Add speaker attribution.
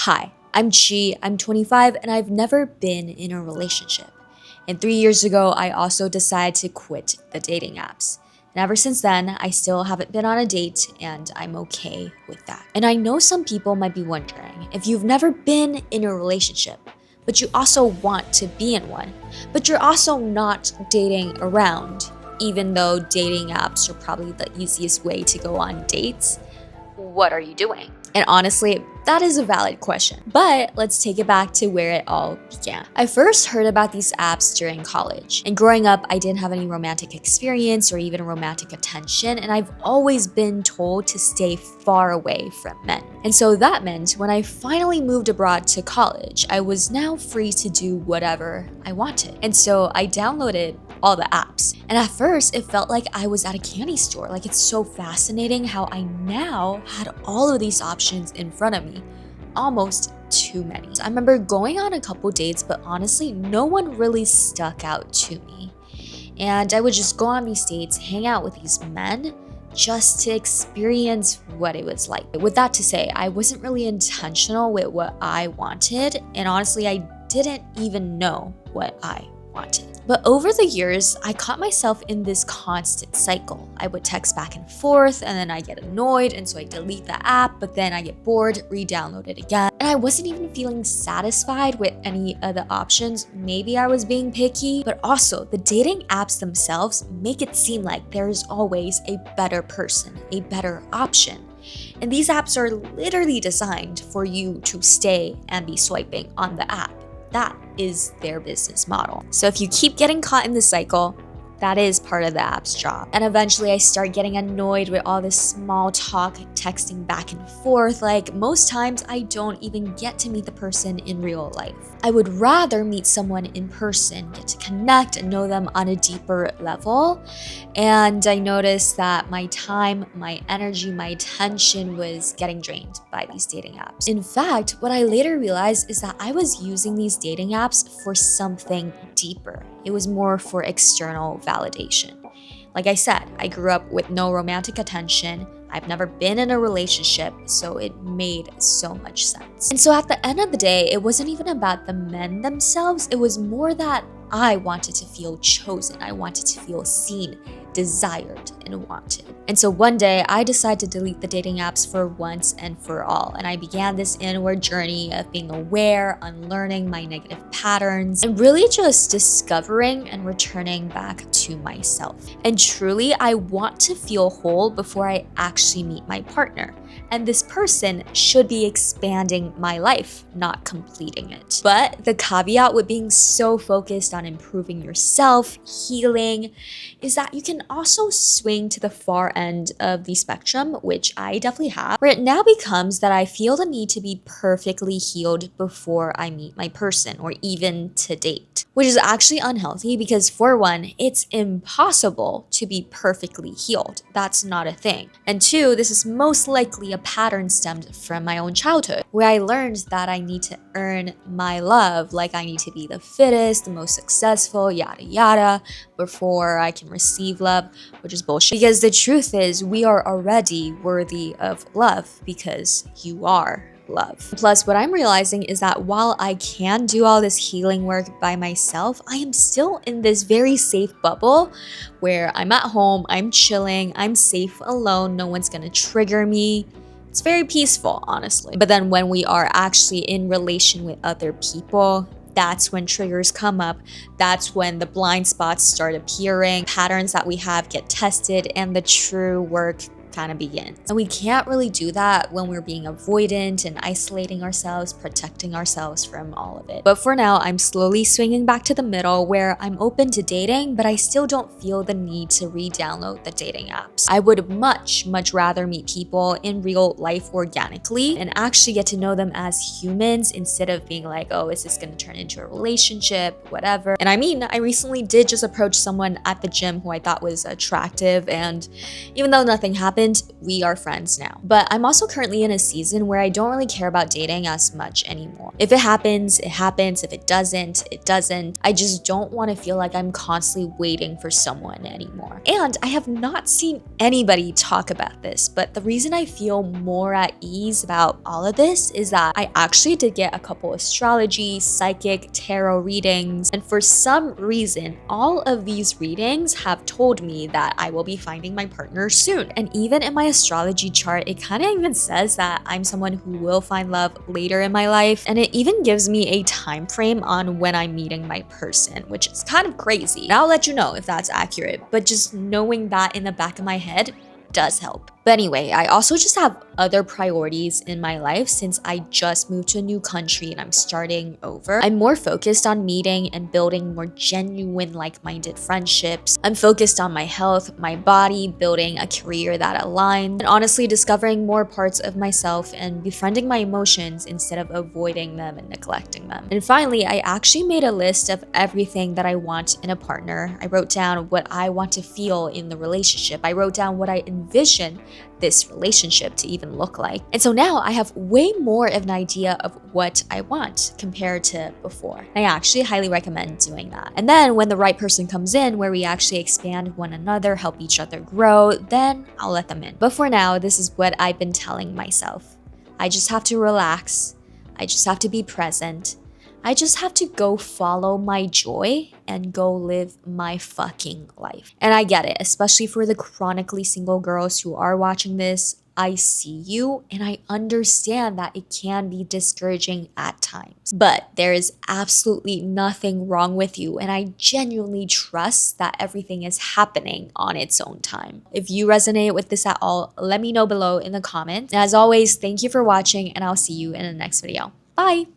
Speaker 1: Hi, I'm Chi, I'm 25, and I've never been in a relationship. And 3 years ago, I also decided to quit the dating apps. And ever since then, I still haven't been on a date, and I'm okay with that. And I know some people might be wondering, if you've never been in a relationship, but you also want to be in one, but you're also not dating around, even though dating apps are probably the easiest way to go on dates, what are you doing? And honestly, that is a valid question. But let's take it back to where it all began. I first heard about these apps during college. And growing up, I didn't have any romantic experience or even romantic attention. And I've always been told to stay far away from men. And so that meant when I finally moved abroad to college, I was now free to do whatever I wanted. And so I downloaded all the apps. And at first, it felt like I was at a candy store. Like, it's so fascinating how I now had all of these options in front of me. Almost too many. I remember going on a couple dates, but honestly, no one really stuck out to me. And I would just go on these dates, hang out with these men, just to experience what it was like. With that to say, I wasn't really intentional with what I wanted. And honestly, I didn't even know what I wanted. But over the years, I caught myself in this constant cycle. I would text back and forth, and then I get annoyed, and so I delete the app, but then I get bored, re-download it again. And I wasn't even feeling satisfied with any of the options. Maybe I was being picky, but also the dating apps themselves make it seem like there is always a better person, a better option. And these apps are literally designed for you to stay and be swiping on the app. That is their business model. So if you keep getting caught in the cycle, that is part of the app's job. And eventually I start getting annoyed with all this small talk, texting back and forth. Like, most times I don't even get to meet the person in real life. I would rather meet someone in person, get to connect and know them on a deeper level. And I noticed that my time, my energy, my attention was getting drained by these dating apps. In fact, what I later realized is that I was using these dating apps for something deeper. It was more for external validation. Like I said, I grew up with no romantic attention. I've never been in a relationship, so it made so much sense. And so at the end of the day, it wasn't even about the men themselves. It was more that I wanted to feel chosen. I wanted to feel seen, desired, and wanted. And so one day I decided to delete the dating apps for once and for all. And I began this inward journey of being aware, unlearning my negative patterns, and really just discovering and returning back to myself. And truly, I want to feel whole before I actually meet my partner. And this person should be expanding my life, not completing it. But the caveat with being so focused on improving yourself, healing, is that you can also swing to the far end of the spectrum, which I definitely have, where it now becomes that I feel the need to be perfectly healed before I meet my person or even to date, which is actually unhealthy because, for one, it's impossible to be perfectly healed. That's not a thing. And two, this is most likely a pattern stemmed from my own childhood, where I learned that I need to earn my love, like I need to be the fittest, the most successful, yada yada, before I can receive love, which is bullshit. Because the truth is, we are already worthy of love because you are love. Plus, what I'm realizing is that while I can do all this healing work by myself, I am still in this very safe bubble where I'm at home, I'm chilling, I'm safe alone, no one's gonna trigger me. It's very peaceful, honestly. But then when we are actually in relation with other people, that's when triggers come up. That's when the blind spots start appearing, patterns that we have get tested, and the true work kind of begins. And we can't really do that when we're being avoidant and isolating ourselves, protecting ourselves from all of it. But for now, I'm slowly swinging back to the middle where I'm open to dating, but I still don't feel the need to re-download the dating apps. I would much rather meet people in real life organically and actually get to know them as humans instead of being like, oh, is this gonna turn into a relationship, whatever. And I mean, I recently did just approach someone at the gym who I thought was attractive, and even though nothing happened, happened, we are friends now. But I'm also currently in a season where I don't really care about dating as much anymore. If it happens, it happens. If it doesn't, it doesn't. I just don't want to feel like I'm constantly waiting for someone anymore. And I have not seen anybody talk about this, but the reason I feel more at ease about all of this is that I actually did get a couple astrology, psychic, tarot readings, and for some reason, all of these readings have told me that I will be finding my partner soon. And even in my astrology chart, it kind of even says that I'm someone who will find love later in my life, and it even gives me a time frame on when I'm meeting my person, which is kind of crazy. And I'll let you know if that's accurate, but just knowing that in the back of my head does help. But anyway, I also just have other priorities in my life since I just moved to a new country and I'm starting over. I'm more focused on meeting and building more genuine, like-minded friendships. I'm focused on my health, my body, building a career that aligns, and honestly discovering more parts of myself and befriending my emotions instead of avoiding them and neglecting them. And finally, I actually made a list of everything that I want in a partner. I wrote down what I want to feel in the relationship. I wrote down what I envision this relationship to even look like. And so now I have way more of an idea of what I want compared to before. I actually highly recommend doing that. And then when the right person comes in, where we actually expand one another, help each other grow, then I'll let them in. But for now, this is what I've been telling myself. I just have to relax. I just have to be present. I just have to go follow my joy and go live my fucking life. And I get it, especially for the chronically single girls who are watching this. I see you and I understand that it can be discouraging at times. But there is absolutely nothing wrong with you, and I genuinely trust that everything is happening on its own time. If you resonate with this at all, let me know below in the comments. And as always, thank you for watching, and I'll see you in the next video. Bye!